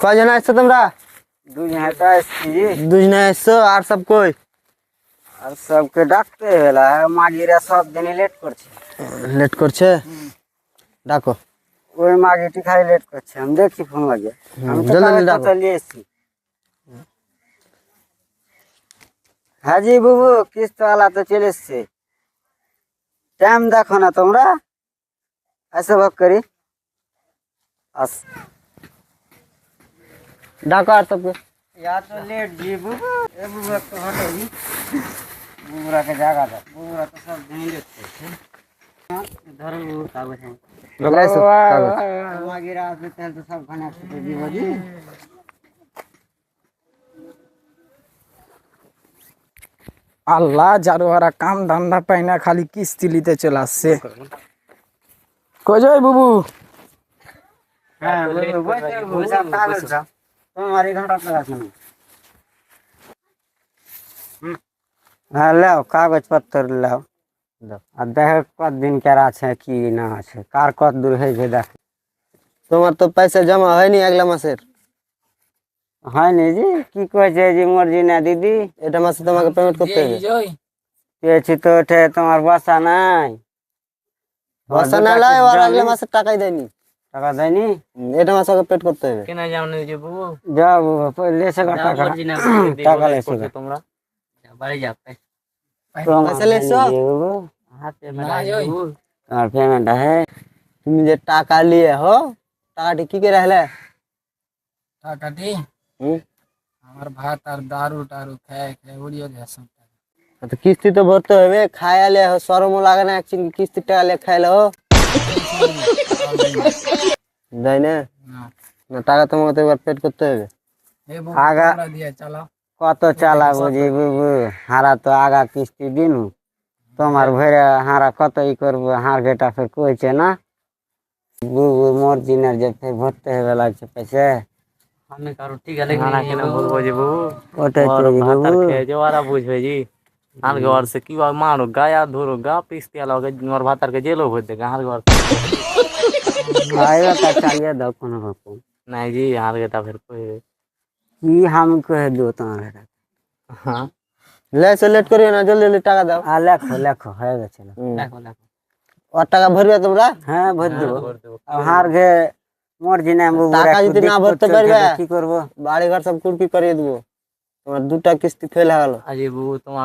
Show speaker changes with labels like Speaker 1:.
Speaker 1: কয়জন আসছো তোমরা? দুজনে আসছো, আর সব কই?
Speaker 2: আর সবকে ডাকতে হলো, মাগিরা সব দিনই লেট করছে।
Speaker 1: লেট করছে? ডাকো।
Speaker 2: ওই মাগিটি খালি লেট করছে, আমি দেখছি ফোন লাগে। আমি তো
Speaker 1: জলদি ডাকো।
Speaker 2: চলে এসেছি। হাজি বাবু কিস্তাওয়ালা তো চলে এসছে, টাইম দেখো না তোমরা, এসে ভাগ করি আস।
Speaker 1: ডাকো আর সবকে।
Speaker 2: या तो लेट जी बुबू, ए बुबू तो हटो जी, बुबूरा के जागा था, बुबूरा तो सब नहीं लेते हैं। इधर वो कागज है,
Speaker 1: লাইছো কাগজ।
Speaker 2: मागिरा से तेल तो सब खाना खाते जी बजी।
Speaker 3: আল্লাহ জারোয়ারা কাম ধান্দা পাই না, খালি কিস্তি নিতে চলে আসছে। কই যাই বুবু?
Speaker 2: हाँ बुबू वो सब कागज था, तुम्हारी घंटा लगा सुनो। हाँ लाओ कागज पत्तर लाओ, আর দেখ কতদিন কেরা আছে কি না আছে, কার কত দূর হয়েছে দেখ।
Speaker 1: তোমার তো পয়সা জমা হয়নি আগলা মাসের।
Speaker 2: হয়নি জি, কি কয়েছে জি মর্জি না দিদি?
Speaker 1: এটা মাসে তোমাকে পেমেন্ট করতে হবে।
Speaker 2: পেয়েছি তো ওঠে, তোমার বসা নাই,
Speaker 1: বসা না লাই, আর আগলা মাসের টাকাই দেয়নি।
Speaker 2: টাকা দেয়নি,
Speaker 1: এটা মাসে ওকে পেড করতে হবে।
Speaker 4: কেনা যাও না যে বাবু,
Speaker 2: যাও বাবু লেসে টাকা, টাকা লেসে
Speaker 4: তোমরা বাড়ি যাও।
Speaker 1: পয়সা লেছো?
Speaker 4: হাতে মেলা বাবু,
Speaker 2: তোমার পেমেন্ট আছে।
Speaker 1: তুমি যে টাকা নিয়ে হো, টাকাটি কি করে হলে?
Speaker 3: টাকাটি আমার ভাত আর দারু টারু খেয়ে খেয়ে উড়িয়ে গেছে।
Speaker 1: তো কিস্তি তো ভরতে হবে, খাইলে শরমও লাগে না, একদিন কিস্তির টাকা লে খাইলে হো দেয় না? না টাকা তোমাকে তো এবার পেড করতে হবে।
Speaker 2: আগা
Speaker 3: দিয়ে চালাও।
Speaker 2: কত চালাবো জি বুবু, হারা তো আগা কিস্তি দিনু, তোমার ভরে হারা কত ই করবো, হার ঘেটা ফের কইছে না বুবু মর্জি না যে ফের ভরতে হবে লাগছে পয়সা।
Speaker 4: আমি কারো ঠিক আছে না কেন বলবো যে বাবু,
Speaker 2: ওটাই তো জি
Speaker 4: ভাত আর
Speaker 2: বুবু।
Speaker 4: খেয়ে যাও, আর বুঝবে জি আর ঘর से কি মারো গায়া ধরো গা পিস্তি আলোকে মোর ভাতার কে জেলো ভর দে আর ঘর
Speaker 2: আইবা তা চালিয়ে দাও কোনো রকম।
Speaker 4: নাই জি আর গেটা ফের কই
Speaker 2: কি हम कह दो তোমার ঘরে।
Speaker 4: হ্যাঁ
Speaker 1: লেছো, লেট করিও না, জলদি জলদি টাকা দাও।
Speaker 2: আর লেখো লেখো হয়ে গেছে না?
Speaker 4: দেখো দেখো
Speaker 1: আর টাকা ভরবে তোমরা?
Speaker 2: হ্যাঁ ভর দেবো।
Speaker 4: ভর দেবো।
Speaker 2: হার ঘে মর্জি না বুবু,
Speaker 1: টাকা যদি না ভরতে পারবে
Speaker 2: কি করবো?
Speaker 1: বাড়ি ঘর সব কুড়কি করিয়ে দেবো। তোমার দুটা কিস্তি ফেল হয়ে গেল।
Speaker 4: আজি বাবু তোমার